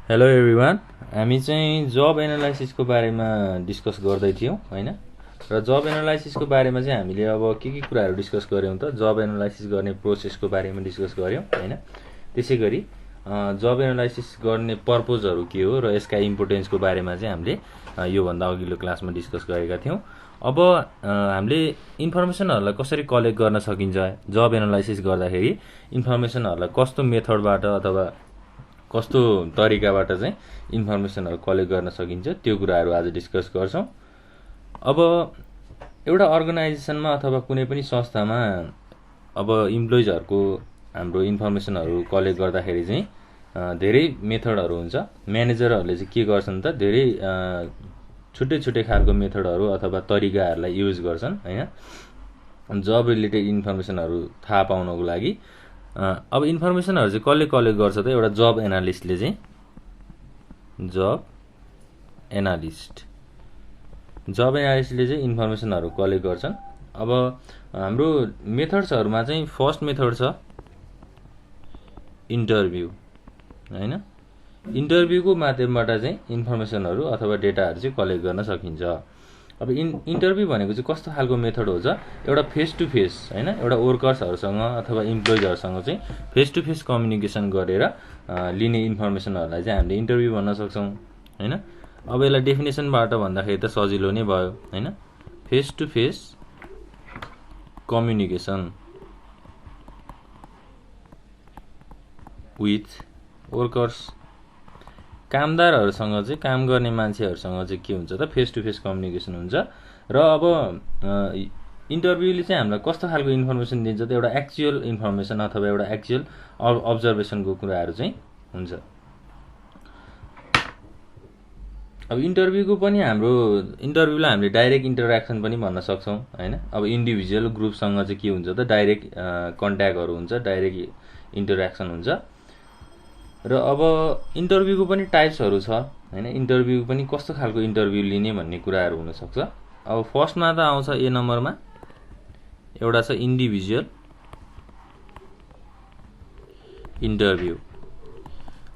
Hello everyone. हामी चाहिँ जब एनालाइसिसको बारेमा डिस्कस गर्दै थियौँ हैन। र जब एनालाइसिसको बारेमा चाहिँ हामीले अब के कुराहरू डिस्कस गऱ्यौँ त जब एनालाइसिस गर्ने प्रोसेसको बारेमा डिस्कस गऱ्यौँ हैन। त्यसै गरी जब एनालाइसिस गर्ने पर्पजहरू के हो र यसका इम्पोर्टेन्सको बारेमा चाहिँ हामीले योभन्दा अघिल्लो क्लासमा डिस्कस गरेका थियौँ। अब हामीले इन्फर्मेसनहरूलाई कसरी कलेक्ट गर्न सकिन्छ, जब एनालाइसिस गर्दाखेरि इन्फर्मेसनहरूलाई कस्तो मेथडबाट अथवा कस्तो तरिकाबाट चाहिँ इन्फर्मेसनहरू कलेक्ट गर्न सकिन्छ त्यो कुराहरू आज डिस्कस गर्छौँ। अब एउटा अर्गनाइजेसनमा अथवा कुनै पनि संस्थामा अब इम्प्लोइजहरूको हाम्रो इन्फर्मेसनहरू कलेक्ट गर्दाखेरि चाहिँ धेरै मेथडहरू हुन्छ। म्यानेजरहरूले चाहिँ के गर्छन् त धेरै छुट्टै छुट्टै खालको मेथडहरू अथवा तरिकाहरूलाई युज गर्छन् हैन, जब रिलेटेड इन्फर्मेसनहरू थाहा पाउनको लागि। अब इन्फर्मेसनहरू चाहिँ कसले कलेक्ट गर्छ त एउटा जब एनालिस्टले चाहिँ जब एनालिस्टले चाहिँ इन्फर्मेसनहरू कलेक्ट गर्छन्। अब हाम्रो मेथड्सहरूमा चाहिँ फर्स्ट मेथड छ इन्टरभ्यू हैन। इन्टरभ्यूको माध्यमबाट चाहिँ इन्फर्मेसनहरू अथवा डेटाहरू चाहिँ कलेक्ट गर्न सकिन्छ। अब इन्टरभ्यू भनेको चाहिँ कस्तो खालको मेथड हो त एउटा फेस टु फेस हैन, एउटा वर्कर्सहरूसँग अथवा इम्प्लोइजहरूसँग चाहिँ फेस टु फेस कम्युनिकेसन गरेर लिने इन्फर्मेसनहरूलाई चाहिँ हामीले इन्टरभ्यू भन्न सक्छौँ हैन। अब यसलाई डेफिनेसनबाट भन्दाखेरि त सजिलो नै भयो हैन। Face to face communication with workers, कामदारहरूसँग चाहिँ काम गर्ने मान्छेहरूसँग चाहिँ के हुन्छ त फेस टु फेस कम्युनिकेसन हुन्छ। र अब इन्टरभ्यूले चाहिँ हामीलाई कस्तो खालको इन्फर्मेसन दिन्छ त एउटा एक्चुअल इन्फर्मेसन अथवा एउटा एक्चुअल अब्जर्भेसनको कुराहरू चाहिँ हुन्छ। अब इन्टरभ्यूको पनि इन्टरभ्यूलाई हामीले डाइरेक्ट इन्टरेक्सन पनि भन्न सक्छौँ हैन। अब इन्डिभिजुअल ग्रुपसँग चाहिँ के हुन्छ त डाइरेक्ट कन्ट्याक्टहरू हुन्छ, डाइरेक्ट इन्टरेक्सन हुन्छ। र अब इन्टरभ्यूको पनि टाइप्सहरू छ हैन। इन्टरभ्यू पनि कस्तो खालको इन्टरभ्यू लिने भन्ने कुराहरू हुनसक्छ। अब फर्स्टमा त आउँछ ए नम्बरमा एउटा छ इन्डिभिजुअल इन्टरभ्यू।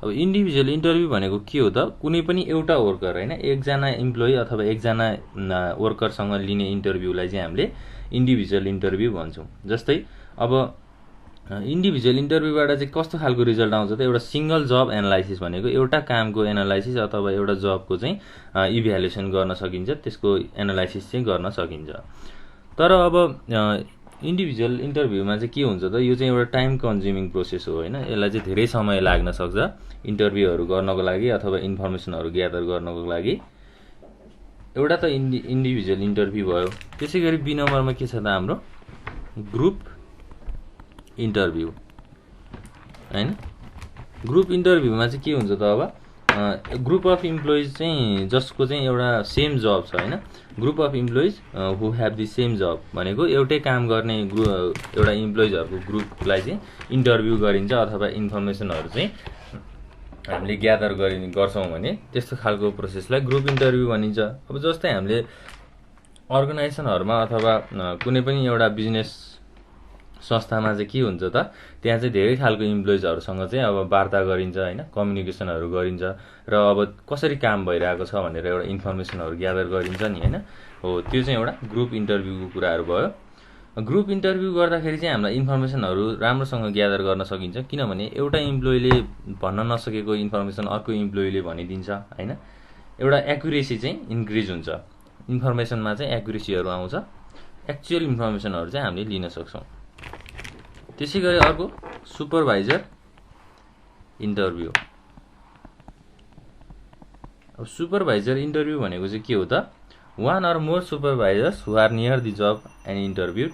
अब इन्डिभिजुअल इन्टरभ्यू भनेको के हो त कुनै पनि एउटा वर्कर हैन, एकजना इम्प्लोइ अथवा एकजना वर्करसँग लिने इन्टरभ्यूलाई चाहिँ हामीले इन्डिभिजुअल इन्टरभ्यू भन्छौँ। जस्तै अब इन्डिभिजुअल इन्टरभ्यूबाट चाहिँ कस्तो खालको रिजल्ट आउँछ त एउटा सिङ्गल जब एनालाइसिस भनेको एउटा कामको एनालाइसिस अथवा एउटा जबको चाहिँ इभ्यालुएसन गर्न सकिन्छ, त्यसको एनालाइसिस चाहिँ गर्न सकिन्छ। तर अब इन्डिभिजुअल इन्टरभ्यूमा चाहिँ के हुन्छ त यो चाहिँ एउटा टाइम कन्ज्युमिङ प्रोसेस हो हैन। यसलाई चाहिँ धेरै समय लाग्न सक्छ इन्टरभ्यूहरू गर्नको लागि अथवा इन्फर्मेसनहरू ग्यादर गर्नको लागि। एउटा त इन्डिभिजुअल इन्टरभ्यू भयो। त्यसै गरी बी नम्बरमा के छ त हाम्रो ग्रुप इन्टरभ्यू हैन। ग्रुप इन्टरभ्यूमा चाहिँ के हुन्छ त अब ग्रुप अफ इम्प्लोइज चाहिँ जसको चाहिँ एउटा सेम जब छ हैन, group of employees who have the same job भनेको एउटै काम गर्ने एउटा इम्प्लोइजहरूको ग्रुपलाई चाहिँ इन्टरभ्यू गरिन्छ अथवा इन्फर्मेसनहरू चाहिँ हामीले ग्यादर गर्छौँ भने त्यस्तो खालको प्रोसेसलाई ग्रुप इन्टरभ्यू भनिन्छ। अब जस्तै हामीले अर्गनाइजेसनहरूमा अथवा कुनै पनि एउटा बिजनेस संस्थामा चाहिँ के हुन्छ त त्यहाँ चाहिँ धेरै खालको इम्प्लोइजहरूसँग चाहिँ अब वार्ता गरिन्छ हैन, कम्युनिकेसनहरू गरिन्छ र अब कसरी काम भइरहेको छ भनेर एउटा इन्फर्मेसनहरू ग्यादर गरिन्छ नि हैन। हो त्यो चाहिँ एउटा ग्रुप इन्टरभ्यूको कुराहरू भयो। ग्रुप इन्टरभ्यू गर्दाखेरि चाहिँ हामीलाई इन्फर्मेसनहरू राम्रोसँग ग्यादर गर्न सकिन्छ, किनभने एउटा इम्प्लोइले भन्न नसकेको इन्फर्मेसन अर्को इम्प्लोइले भनिदिन्छ हैन। एउटा एक्युरेसी चाहिँ इन्क्रिज हुन्छ, इन्फर्मेसनमा चाहिँ एक्युरेसीहरू आउँछ, एक्चुअल इन्फर्मेसनहरू चाहिँ हामीले लिन सक्छौँ। त्यसै गरी अर्को सुपरभाइजर इन्टरभ्यू। अब सुपरभाइजर इन्टरभ्यू भनेको चाहिँ के हो त one or more supervisors who are near the job and interview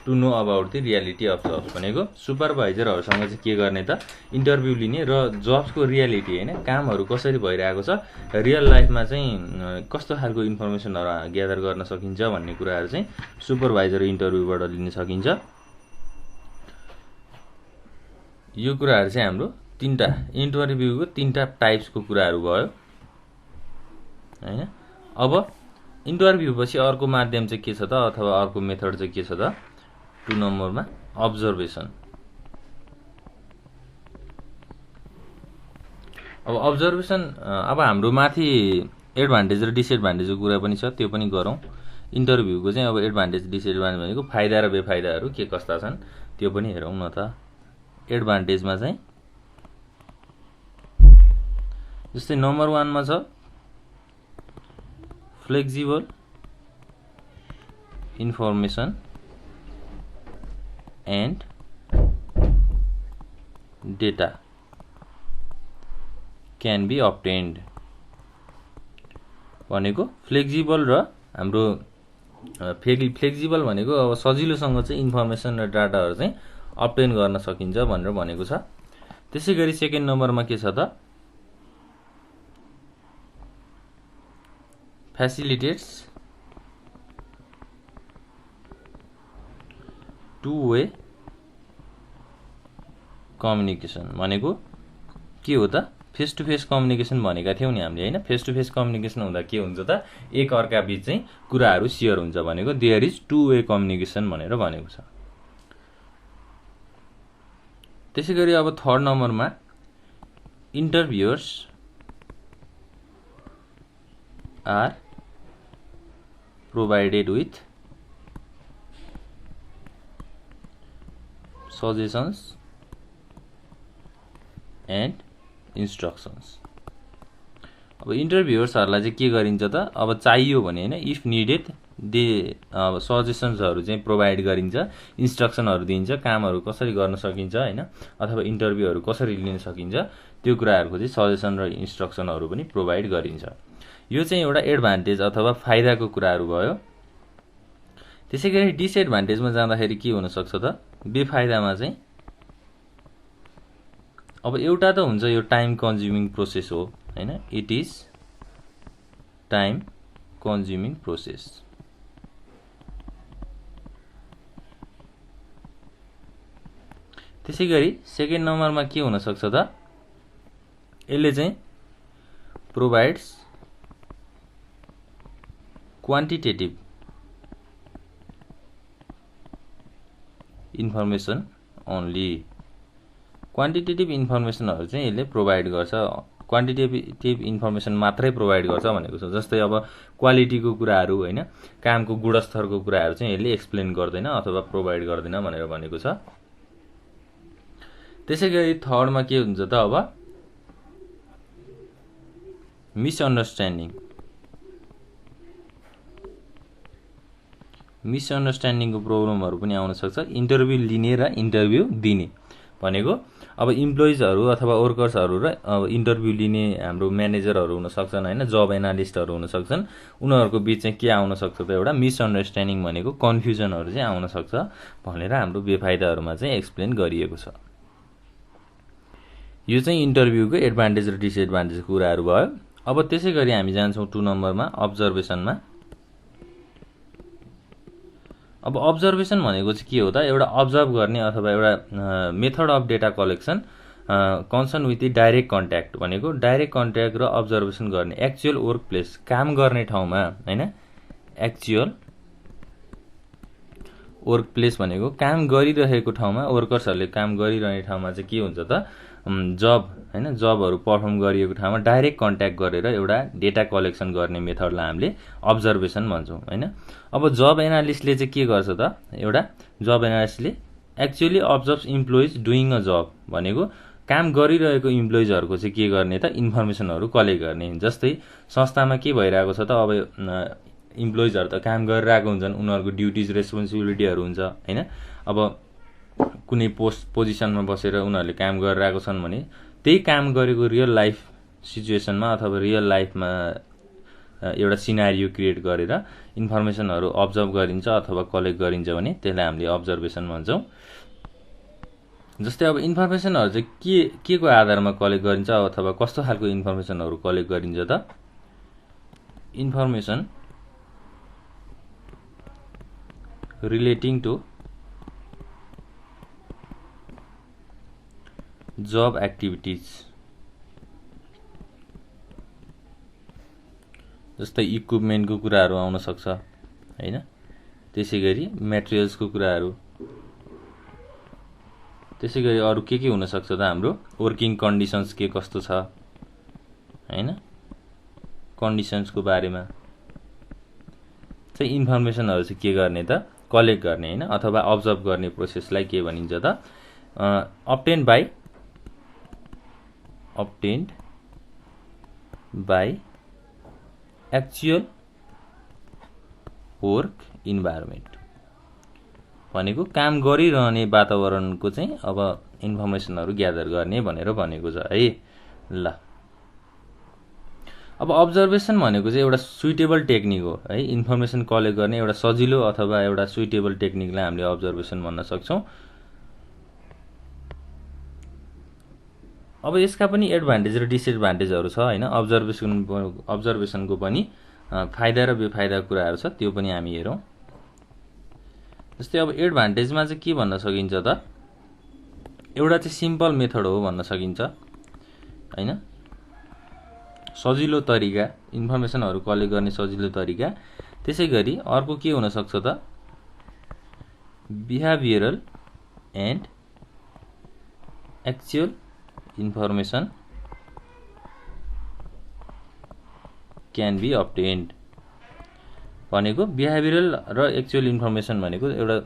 to know about the reality of jobs भनेको सुपरभाइजरहरूसँग चाहिँ के गर्ने त इन्टरभ्यू लिने र जब्सको रियालिटी हैन, कामहरू कसरी भइरहेको छ, रियल लाइफमा चाहिँ कस्तो खालको इन्फर्मेसनहरू ग्यादर गर्न सकिन्छ भन्ने कुराहरू चाहिँ सुपरभाइजर इन्टरभ्यूबाट लिन सकिन्छ। यो कुराहरू चाहिँ हाम्रो तीनटा इन्टरभ्यूको तीनटा टाइप्सको कुराहरू भयो हैन। अब इन्टरभ्यू पछि अर्को माध्यम चाहिँ के छ त अथवा अर्को मेथड चाहिँ के छ त 2 नम्बरमा अब्जर्भेसन। अब अब्जर्भेसन अब हाम्रो माथि एडभान्टेज र डिसएडभान्टेजको कुरा पनि छ, त्यो पनि गरौँ। इन्टरभ्यूको चाहिँ अब एडभान्टेज डिसएडभान्टेज भनेको फाइदा र बेफाइदाहरू के कस्ता छन् त्यो पनि हेरौँ न त। एडभान्टेजमा चाहिँ जस्तै नम्बर 1 मा छ flexible information and data can be obtained भनेको फ्लेक्सिबल र हाम्रो फ्लेक्सिबल भनेको अब सजिलोसँग चाहिँ इन्फर्मेसन र डाटाहरू चाहिँ अब्टेन गर्न सकिन्छ भनेर भनेको छ। त्यसै गरी सेकेन्ड नम्बरमा के छ त फ्यासिलिटेट्स टु वे कम्युनिकेसन भनेको के हो त फेस टु फेस कम्युनिकेसन भनेका थियौँ नि हामीले हैन। फेस टु फेस कम्युनिकेसन हुँदा के हुन्छ त एक अर्का बीच चाहिँ कुराहरू शेयर हुन्छ भनेको there is two way communication भनेर भनेको छ। त्यसै गरी अब थर्ड नम्बरमा interviewers are provided with suggestions and instructions. अब इन्टरभ्युअर्सहरूलाई चाहिँ के गरिन्छ त अब चाहियो भने हैन इफ निडेड दे अब सजेसन्सहरू चाहिँ प्रोभाइड गरिन्छ, इन्स्ट्रक्सनहरू दिइन्छ, कामहरू कसरी गर्न सकिन्छ हैन अथवा इन्टरभ्यूहरू कसरी लिन सकिन्छ त्यो कुराहरूको चाहिँ सजेसन र इन्स्ट्रक्सनहरू पनि प्रोभाइड गरिन्छ। यो चाहिँ एउटा एडभान्टेज अथवा फाइदाको कुराहरू भयो। त्यसै गरी डिसएडभान्टेजमा जाँदाखेरि के हुन सक्छ त बेफाइदामा चाहिँ अब एउटा त हुन्छ यो टाइम कन्ज्युमिङ प्रोसेस हो हैन, it is time consuming process. त्यसै गरी सेकेन्ड नम्बरमा के हुन सक्छ त यसले चाहिँ provides quantitative information only. Quantitative इन्फर्मेसनहरू चाहिँ यसले प्रोभाइड गर्छ, क्वान्टिटेटिभ इन्फर्मेसन मात्रै प्रोभाइड गर्छ भनेको छ। जस्तै अब क्वालिटीको कुराहरू हैन कामको गुणस्तरको कुराहरू चाहिँ यसले एक्सप्लेन गर्दैन अथवा प्रोभाइड गर्दैन भनेर भनेको छ। त्यसै गरी थर्डमा के हुन्छ त अब मिसअन्डरस्ट्यान्डिङको प्रब्लमहरू पनि आउन सक्छ इन्टरभ्यू लिने र इन्टरभ्यू दिने भनेको। अब इम्प्लोइजहरू अथवा वर्कर्सहरू र अब इन्टरभ्यू लिने हाम्रो म्यानेजरहरू हुन सक्छन् हैन, जब एनालिस्टहरू हुन सक्छन्, उनीहरूको बीच चाहिँ के आउन सक्छ त एउटा मिसअन्डरस्ट्यान्डिङ भनेको कन्फ्युजनहरू चाहिँ आउन सक्छ भनेर हाम्रो बेफाइदाहरूमा चाहिँ एक्सप्लेन गरिएको छ। यो चाहिँ इन्टरभ्यूको एडभान्टेज र डिसएडभान्टेजको कुराहरू भयो। अब त्यसै गरी हामी जान्छौँ 2 नम्बरमा अब्जर्भेसनमा। अब अब्जर्भेसन भनेको चाहिँ के हो त एउटा अब्जर्भ गर्ने अथवा एउटा method of data collection concern with the direct contact भनेको डाइरेक्ट कन्ट्याक्ट र अब्जर्भेसन गर्ने एक्चुअल वर्क प्लेस काम गर्ने ठाउँमा हैन। एक्चुअल वर्क प्लेस भनेको काम गरिरहेको ठाउँमा वर्कर्सहरूले काम गरिरहेको ठाउँमा चाहिँ के हुन्छ त जब हैन जबहरू पर्फर्म गरिएको ठाउँमा डाइरेक्ट कन्ट्याक्ट गरेर एउटा डेटा कलेक्सन गर्ने मेथडलाई हामीले अब्जर्भेसन भन्छौँ हैन। अब जब एनालिस्टले चाहिँ के गर्छ त एउटा जब एनालिस्टले एक्चुअली अब्जर्भ्स इम्प्लोइज डुइङ अ जब भनेको काम गरिरहेको इम्प्लोइजहरूको चाहिँ के गर्ने त इन्फर्मेसनहरू कलेक्ट गर्ने। जस्तै संस्थामा के भइरहेको छ त अब इम्प्लोइजहरू त काम गरिरहेको हुन्छन्, उनीहरूको ड्युटिज रेस्पोन्सिबिलिटीहरू हुन्छ हैन। अब कुनै पोजिसनमा बसेर उनीहरूले काम गरिरहेको छन् भने त्यही काम गरेको रियल लाइफ सिचुएसनमा अथवा रियल लाइफमा एउटा सिनारियो क्रिएट गरेर इन्फर्मेसनहरू अब्जर्भ गरिन्छ अथवा कलेक्ट गरिन्छ भने त्यसलाई हामीले अब्जर्भेसन भन्छौँ। जस्तै अब इन्फर्मेसनहरू चाहिँ के को आधारमा कलेक्ट गरिन्छ अथवा कस्तो खालको इन्फर्मेसनहरू कलेक्ट गरिन्छ त information relating to job activities. जस्तै इक्विपमेन्टको कुराहरू आउन सक्छ हैन। त्यसै गरी मेटेरियल्सको कुराहरू, त्यसै गरी अरू के हुन सक्छ त हाम्रो वर्किङ कन्डिसन्स के कस्तो छ हैन कन्डिसन्सको बारेमा चाहिँ इन्फर्मेसनहरु चाहिँ के गर्ने त कलेक्ट गर्ने हैन अथवा अब्जर्भ गर्ने प्रोसेसलाई के भनिन्छ त obtained by actual work environment भनेको काम गरिरहने वातावरणको चाहिँ अब इन्फर्मेसनहरु ग्यादर गर्ने भनेर भनेको छ है ल अब अब्जर्भेसन भनेको चाहिँ एउटा सुइटेबल टेक्निक हो है इन्फर्मेसन कलेक्ट गर्ने एउटा सजिलो अथवा एउटा सुइटेबल टेक्निकलाई हामीले अब्जर्भेसन भन्न सक्छौं अब यसका पनि एडभान्टेज र डिसएडभान्टेजहरु छ हैन अब्जर्भेसनको पनि फाइदा र बेफाइदा कुराहरु छ त्यो पनि हामी हेरौं जस्तै अब एडभान्टेजमा चाहिँ के भन्न सकिन्छ त एउटा चाहिँ सिम्पल मेथड हो भन्न सकिन्छ हैन सजिलो तरिका इन्फर्मेसनहरु कलेक्ट गर्ने सजिलो तरिका त्यसैगरी अर्को के हुन सक्छ त behavioural and actual information can be obtained भनेको बिहेभियरल र एक्चुअल इन्फर्मेसन भनेको एउटा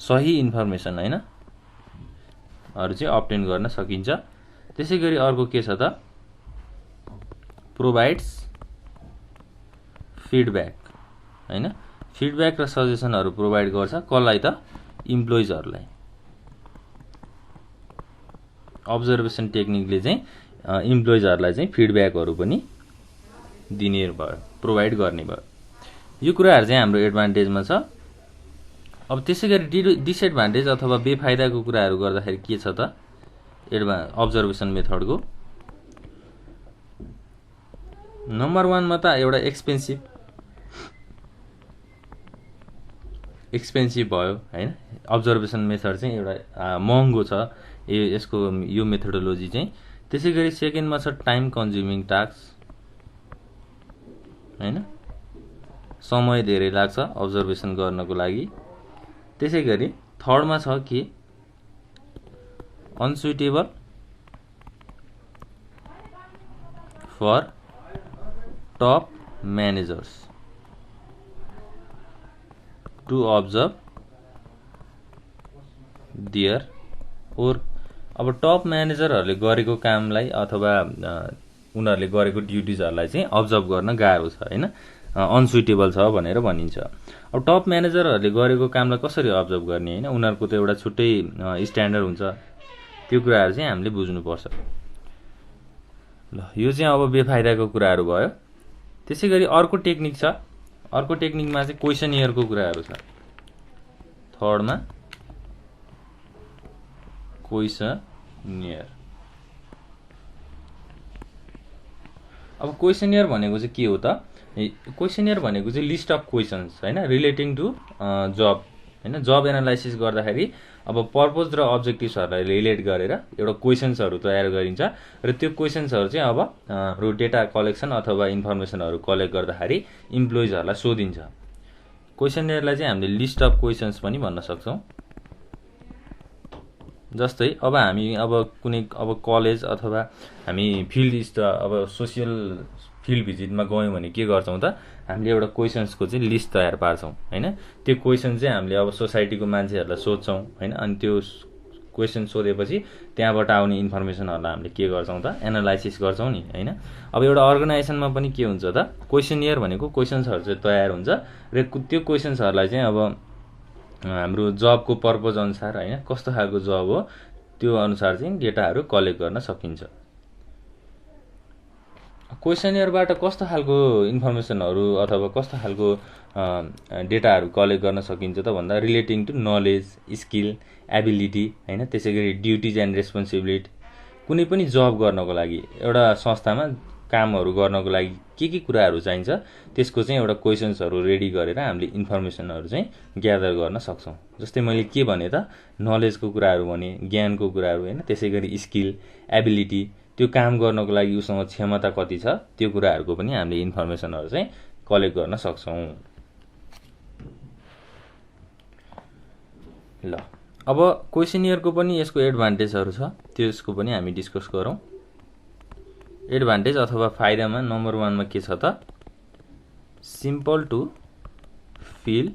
सही इन्फर्मेसन हैन हरु चाहिँ obtain गर्न सकिन्छ त्यसैगरी अर्को के छ त प्रोवाइड्स फिडब्याक हैन फिडब्याक र सजेसनहरु प्रोवाइड गर्छ कसलाई त इम्प्लोइजहरुलाई अब्जर्भेसन टेक्निकले चाहिँ इम्प्लोइजहरुलाई चाहिँ फिडब्याकहरु पनि दिने भयो प्रोवाइड गर्ने भयो यो कुराहरु चाहिँ हाम्रो एडभान्टेजमा छ अब त्यसैगरी डिसएडभान्टेज अथवा बेफाइदाको कुराहरु गर्दाखेरि के छ त अब्जर्भेसन मेथडको नम्बर 1 मा त एउटा एक्सपेन्सिभ भयो हैन अब्जर्भेसन मेथड चाहिँ एउटा महँगो छ यसको यो मेथोडोलोजी चाहिँ त्यसैगरी सेकेन्डमा छ टाइम कन्ज्युमिङ टास्क हैन समय धेरै लाग्छ अब्जर्भेसन गर्नको लागि त्यसैगरी थर्डमा छ के unsuitable for top managers to observe their work अब टप म्यानेजरहरुले गरेको कामलाई अथवा उनीहरुले गरेको ड्युटीजहरुलाई चाहिँ अब्जर्भ गर्न गाह्रो छ हैन अनसुइटेबल छ भनेर भनिन्छ अब टप म्यानेजरहरुले गरेको कामलाई कसरी अब्जर्भ गर्ने हैन उनीहरुको त एउटा छुट्टै स्ट्यान्डर्ड हुन्छ त्यो कुराहरु चाहिँ हामीले बुझ्नु पर्छ ल यो चाहिँ अब बेफाइदाको कुराहरु भयो त्यसैगरी अर्को टेक्निक छ अर्को टेक्निकमा चाहिँ क्वेशनियरको कुराहरु छ थर्डमा क्वेशनियर अब क्वेशनियर भनेको चाहिँ के हो त क्वेशनियर भनेको चाहिँ लिस्ट अफ क्वेशन्स हैन रिलेटिङ टु जब हैन जब एनालाइसिस गर्दाखेरि अब पर्पज र अब्जेक्टिभ्सहरुलाई रिलेट गरेर एउटा क्वेशन्सहरु तयार गरिन्छ र त्यो क्वेशन्सहरु चाहिँ अब हाम्रो डेटा कलेक्सन अथवा इन्फर्मेसनहरु कलेक्ट गर्दाखेरि इम्प्लोइजहरुलाई सोधिन्छ क्वेशनियरलाई चाहिँ हामीले लिस्ट अफ क्वेशन्स पनि भन्न सक्छौं जस्तै अब हामी अब कुनै अब कलेज अथवा हामी फिल्ड अब सोशल फिल्ड भिजिटमा गयौं भने के गर्छौं त हामीले एउटा क्वेशन्सको चाहिँ लिस्ट तयार पार्छौं हैन त्यो क्वेशन चाहिँ हामीले अब सोसाइटीको मान्छेहरुलाई सोध्छौं हैन अनि त्यो क्वेशन सोधेपछि त्यहाँबाट आउने इन्फर्मेसनहरुलाई हामीले के गर्छौं त एनालाइसिस गर्छौं नि हैन अब एउटा अर्गनाइजेसनमा पनि के हुन्छ त क्वेशनियर भनेको क्वेशन्सहरु चाहिँ तयार हुन्छ र त्यो क्वेशन्सहरुलाई चाहिँ अब हाम्रो जबको पर्पज अनुसार हैन कस्तो खालको जब हो त्यो अनुसार चाहिँ डेटाहरु कलेक्ट गर्न सकिन्छ क्वेशनियरबाट कस्तो खालको इन्फर्मेसनहरु अथवा कस्तो खालको डेटाहरु कलेक्ट गर्न सकिन्छ त भन्दा relating to knowledge skill ability हैन त्यसैगरी ड्युटीज एन्ड रेस्पोन्सिबिलिटी कुनै पनि जब गर्नको लागि एउटा संस्थामा कामहरु गर्नको लागि के कुराहरु चाहिन्छ त्यसको चाहिँ एउटा क्वेशन्सहरु रेडी गरेर हामीले इन्फर्मेसनहरु चाहिँ ग्यादर गर्न सक्छौं जस्तै मैले के भने त नलेजको कुराहरु भने ज्ञानको कुराहरु हैन त्यसैगरी स्किल एबिलिटी त्यो काम गर्नको लागि उसँग क्षमता कति छ त्यो कुराहरुको पनि हामीले इन्फर्मेसनहरु चाहिँ कलेक्ट गर्न सक्छौं ल अब क्वेशनियरको पनि यसको एडभान्टेजहरु छ त्यसको पनि हामी डिस्कस गरौं एडभान्टेज अथवा फाइदामा नम्बर 1 मा के छ त सिम्पल टु फिल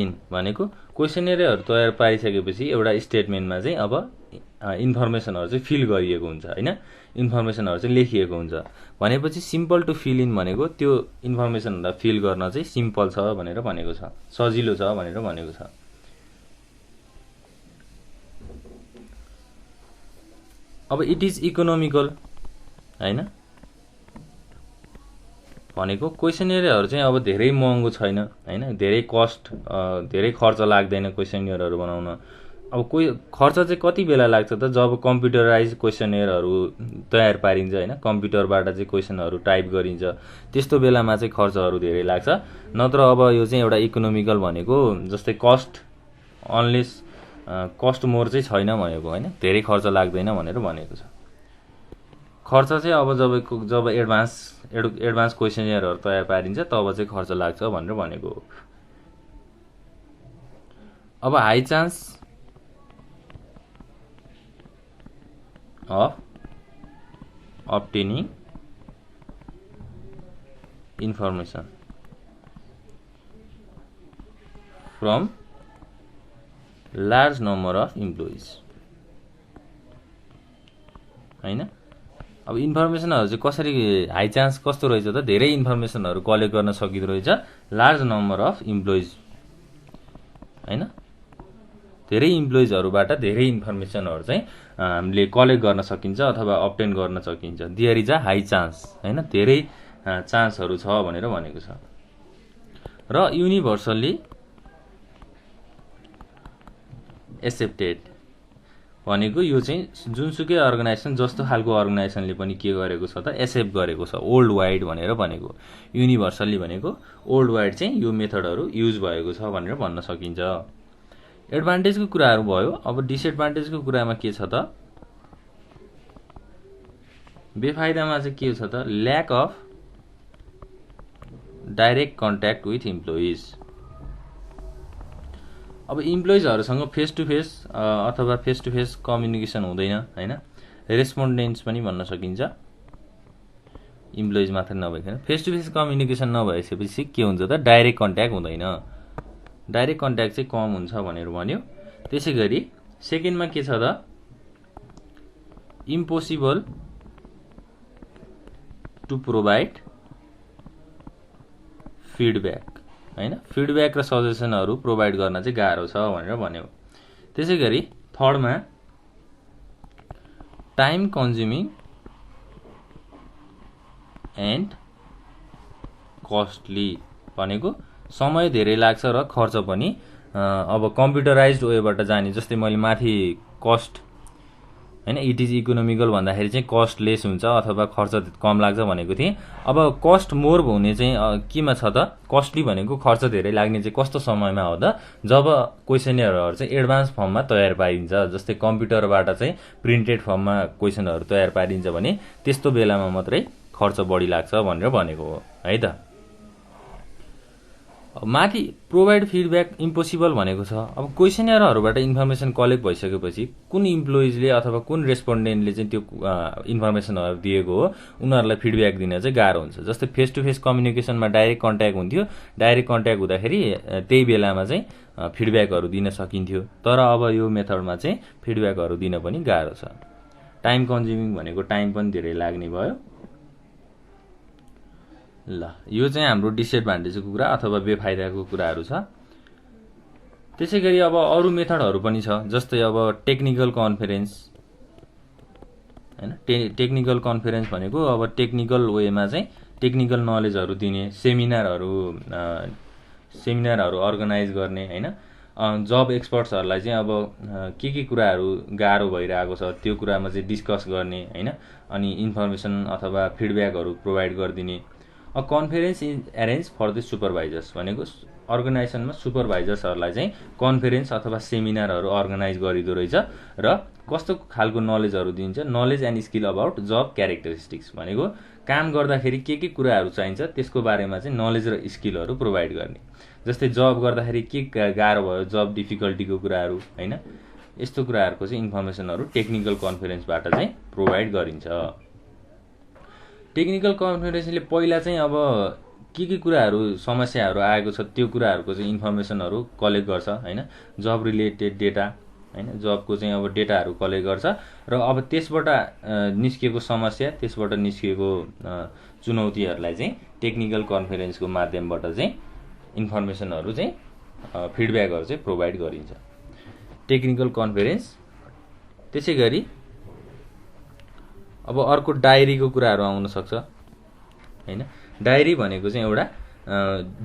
इन भनेको क्वेसनरियरहरु तयार पारिसकेपछि एउटा स्टेटमेन्टमा चाहिँ अब इन्फर्मेसनहरु चाहिँ फिल गरिएको हुन्छ हैन इन्फर्मेसनहरु चाहिँ लेखिएको हुन्छ भनेपछि सिम्पल टु फिल इन भनेको त्यो इन्फर्मेसनहरुलाई फिल गर्न चाहिँ सिम्पल छ भनेर भनेको छ सजिलो छ भनेर भनेको छ अब इट इज इकोनोमिकल हैन भनेको क्वेसनरियरहरु चाहिँ अब धेरै महँगो छैन हैन धेरै कस्ट धेरै खर्च लाग्दैन क्वेसनरियरहरु बनाउन अब कोही खर्च चाहिँ कति बेला लाग्छ त जब कम्प्युटराइज क्वेसनरियरहरु तयार पारिन्छ हैन कम्प्युटरबाट चाहिँ क्वेसनहरु टाइप गरिन्छ त्यस्तो बेलामा चाहिँ खर्चहरु धेरै लाग्छ नत्र अब यो चाहिँ एउटा इकोनोमिकल भनेको जस्तै कस्ट अनलेस कस्ट मोर चाहिँ छैन भनेको हैन धेरै खर्च लाग्दैन भनेर भनेको छ खर्च चाहिँ अब जब एडभान्स क्वेसनरियरहरु तयार पारिन्छ तब चाहिँ खर्च लाग्छ भनेर भनेको हो अब high chance of obtaining information from large number of employees हैन अब इन्फर्मेसनहरु चाहिँ कसरी हाई चान्स कस्तो रहेछ त धेरै इन्फर्मेसनहरु कलेक्ट गर्न सकिदो रहेछ लार्ज नम्बर अफ इम्प्लोइज हैन धेरै इम्प्लोइजहरुबाट धेरै इन्फर्मेसनहरु चाहिँ हामीले कलेक्ट गर्न सकिन्छ अथवा obtain गर्न सकिन्छ there is a high chance हैन धेरै चान्सहरु छ भनेर भनेको छ र युनिभर्सली एक्सेप्टेड भनेको यो चाहिँ जुनसुकै अर्गनाइजेसन जस्तो खालको अर्गनाइजेसनले पनि के गरेको छ त एक्सेप्ट गरेको छ वर्ल्ड वाइड भनेर भनेको युनिभर्सली भनेको वर्ल्ड वाइड चाहिँ यो मेथडहरु युज भएको छ भनेर भन्न सकिन्छ एडभान्टेजको कुराहरु भयो अब डिसएडभान्टेजको कुरामा के छ त बेफाइदामा चाहिँ के छ त lack of direct contact with employees अब इम्प्लोइजहरुसँग फेस टु फेस अथवा फेस टु फेस कम्युनिकेसन हुँदैन हैन रेस्पोन्डेन्ट्स पनि भन्न सकिन्छ इम्प्लोइज मात्र नभइकन फेस टु फेस कम्युनिकेसन नभएपछि के हुन्छ त डाइरेक्ट कन्ट्याक्ट हुँदैन डाइरेक्ट कन्ट्याक्ट चाहिँ कम हुन्छ भनेर भन्यो त्यसैगरी सेकेन्डमा के छ त इम्पोसिबल टु प्रोवाइड फिडब्याक हैन फिडब्याक र सजेसनहरु प्रोवाइड गर्न चाहिँ गाह्रो छ भनेर भन्यो त्यसैगरी थर्डमा टाइम कन्ज्युमिङ एन्ड कस्टली भनेको समय धेरै लाग्छ र खर्च पनि अब कम्प्युटराइज्ड वेबाट जाने जस्तै मैले माथि कस्ट हैन इट इज इकोनोमिकल भन्दाखेरि चाहिँ कस्ट लेस हुन्छ अथवा खर्च कम लाग्छ भनेको थिए अब कस्ट मोर हुने चाहिँ केमा छ त कस्टली भनेको खर्च धेरै लाग्ने चाहिँ कस्तो समयमा हो त जब क्वेसनहरु चाहिँ एडभान्स फर्ममा तयार पारिन्छ जस्तै कम्प्युटरबाट चाहिँ प्रिन्टेड फर्ममा क्वेसनहरु तयार पारिन्छ भने त्यस्तो बेलामा मात्रै खर्च बढी लाग्छ भनेर भनेको हो है त माथि प्रोवाइड फिडब्याक इम्पोसिबल भनेको छ अब क्वेसनरहरुबाट इन्फर्मेसन कलेक्ट भइसकेपछि कुन इम्प्लोइजले अथवा कुन रेस्पोन्डेन्टले चाहिँ त्यो इन्फर्मेसनहरु दिएको हो उनीहरुलाई फिडब्याक दिन चाहिँ गाह्रो हुन्छ जस्तै फेस टु फेस कम्युनिकेसनमा डाइरेक्ट कन्ट्याक्ट हुन्थ्यो डाइरेक्ट कन्ट्याक्ट हुँदाखेरि त्यही बेलामा चाहिँ फिडब्याकहरु दिन सकिन्थ्यो तर अब यो मेथडमा चाहिँ फिडब्याकहरु दिन पनि गाह्रो छ टाइम कन्ज्युमिङ भनेको टाइम पनि धेरै लाग्ने भयो ल यो चाहिँ हाम्रो डिसएडभान्टेजको कुरा अथवा बेफाइदाको कुराहरु छ त्यसैगरी अब अरु मेथडहरु पनि छ जस्तै अब टेक्निकल कन्फरेन्स हैन टेक्निकल कन्फरेन्स भनेको अब टेक्निकल वेमा चाहिँ टेक्निकल नलेजहरु दिने सेमिनारहरु अर्गनाइज गर्ने हैन जब एक्सपर्ट्सहरुलाई चाहिँ अब के कुराहरु गाह्रो भइराको छ त्यो कुरामा चाहिँ डिस्कस गर्ने हैन अनि इन्फर्मेसन अथवा फिडब्याकहरु प्रोवाइड गर्दिने a conference is arrange for the supervisors भनेको अर्गनाइजेसनमा सुपरभाइजर्सहरुलाई चाहिँ कन्फरेन्स अथवा सेमिनारहरु अर्गनाइज गरिदो रहेछ र कस्तो खालको नलेजहरु दिन्छ knowledge and skill about job characteristics भनेको काम गर्दाखेरि के कुराहरु चाहिन्छ त्यसको बारेमा चाहिँ नलेज र स्किलहरु प्रोवाइड गर्ने जस्तै जब गर्दाखेरि के गाह्रो भयो जब डिफिकल्टीको कुराहरु हैन यस्तो कुराहरुको चाहिँ इन्फर्मेसनहरु टेक्निकल कन्फरेन्सबाट चाहिँ प्रोवाइड गरिन्छ टेक्निकल कन्फरेन्सले पहिला चाहिँ अब के कुराहरू समस्याहरू आएको छ त्यो कुराहरूको चाहिँ इन्फर्मेसनहरू कलेक्ट गर्छ होइन, जब रिलेटेड डेटा होइन, जबको चाहिँ अब डेटाहरू कलेक्ट गर्छ र अब त्यसबाट निस्किएको समस्या, त्यसबाट निस्किएको चुनौतीहरूलाई चाहिँ टेक्निकल कन्फरेन्सको माध्यमबाट चाहिँ इन्फर्मेसनहरू चाहिँ फिडब्याकहरू चाहिँ प्रोभाइड गरिन्छ टेक्निकल कन्फरेन्स। त्यसै गरी अब अर्को डायरीको कुराहरू आउन सक्छ होइन। डायरी भनेको चाहिँ एउटा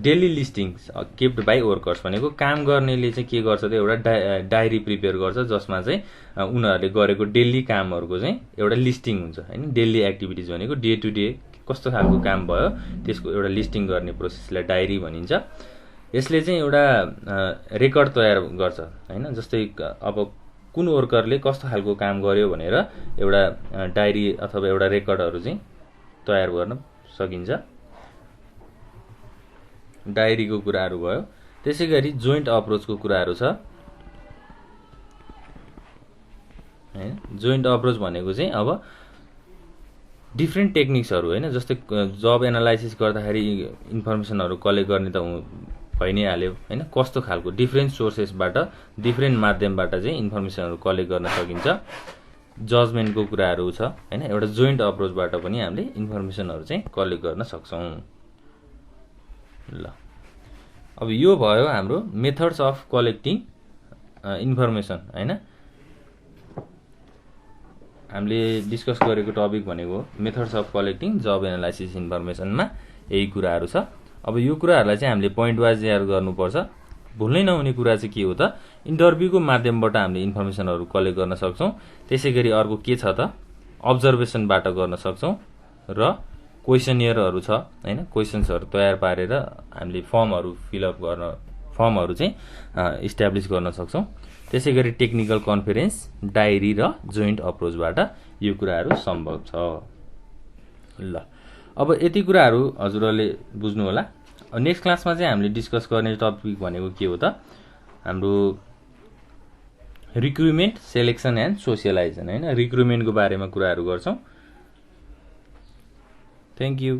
डेली लिस्टिङ्स केप्ड बाई वर्कर्स भनेको काम गर्नेले चाहिँ के गर्छ त एउटा डायरी प्रिपेयर गर्छ जसमा चाहिँ उनीहरूले गरेको डेली कामहरूको चाहिँ एउटा लिस्टिङ हुन्छ होइन। डेली एक्टिभिटिज भनेको डे टु डे कस्तो खालको काम भयो त्यसको एउटा लिस्टिङ गर्ने प्रोसेसलाई डायरी भनिन्छ। यसले चाहिँ एउटा रेकर्ड तयार गर्छ होइन, जस्तै अब कुन वर्करले कस्तो खालको काम गर्यो भनेर एउटा डायरी अथवा एउटा रेकर्डहरू चाहिँ तयार गर्न सकिन्छ। डायरीको कुराहरू भयो। त्यसै गरी जोइन्ट अप्रोचको कुराहरू छ होइन। जोइन्ट अप्रोच भनेको चाहिँ अब डिफ्रेन्ट टेक्निक्सहरू होइन, जस्तै जब एनालाइसिस गर्दाखेरि इन्फर्मेसनहरू कलेक्ट गर्ने त भइ नै हाल्यो होइन, कस्तो खालको डिफ्रेन्ट सोर्सेसबाट डिफ्रेन्ट माध्यमबाट चाहिँ इन्फर्मेसनहरू कलेक्ट गर्न सकिन्छ। जजमेन्टको कुराहरू छ होइन। एउटा जोइन्ट अप्रोचबाट पनि हामीले इन्फर्मेसनहरू चाहिँ कलेक्ट गर्न सक्छौँ। ल अब यो भयो हाम्रो मेथड्स अफ कलेक्टिङ इन्फर्मेसन होइन। हामीले डिस्कस गरेको टपिक भनेको methods of collecting job analysis इन्फर्मेसनमा यही कुराहरू छ। अब यो कुराहरूलाई चाहिँ हामीले पोइन्ट वाइज याद गर्नुपर्छ। भुल्नै नहुने कुरा चाहिँ के हो त, इन्टरभ्यूको माध्यमबाट हामीले इन्फर्मेसनहरू कलेक्ट गर्न सक्छौँ। त्यसै गरी अर्को के छ त, अब्जर्भेसनबाट गर्न सक्छौँ र क्वेसनियरहरू छ होइन, क्वेसन्सहरू तयार पारेर हामीले फर्महरू चाहिँ इस्ट्याब्लिस गर्न सक्छौँ। त्यसै गरी टेक्निकल कन्फरेन्स, डायरी र जोइन्ट अप्रोचबाट यो कुराहरू सम्भव छ। ल अब यति कुराहरू हजुरहरूले बुझ्नु होला। नेक्स्ट क्लासमा चाहिँ हामीले डिस्कस गर्ने टपिक भनेको के हो त, हाम्रो रिक्रुटमेन्ट, सेलेक्सन एन्ड सोसियलाइजेसन होइन। रिक्रुटमेन्टको बारेमा कुराहरू गर्छौँ। Thank you.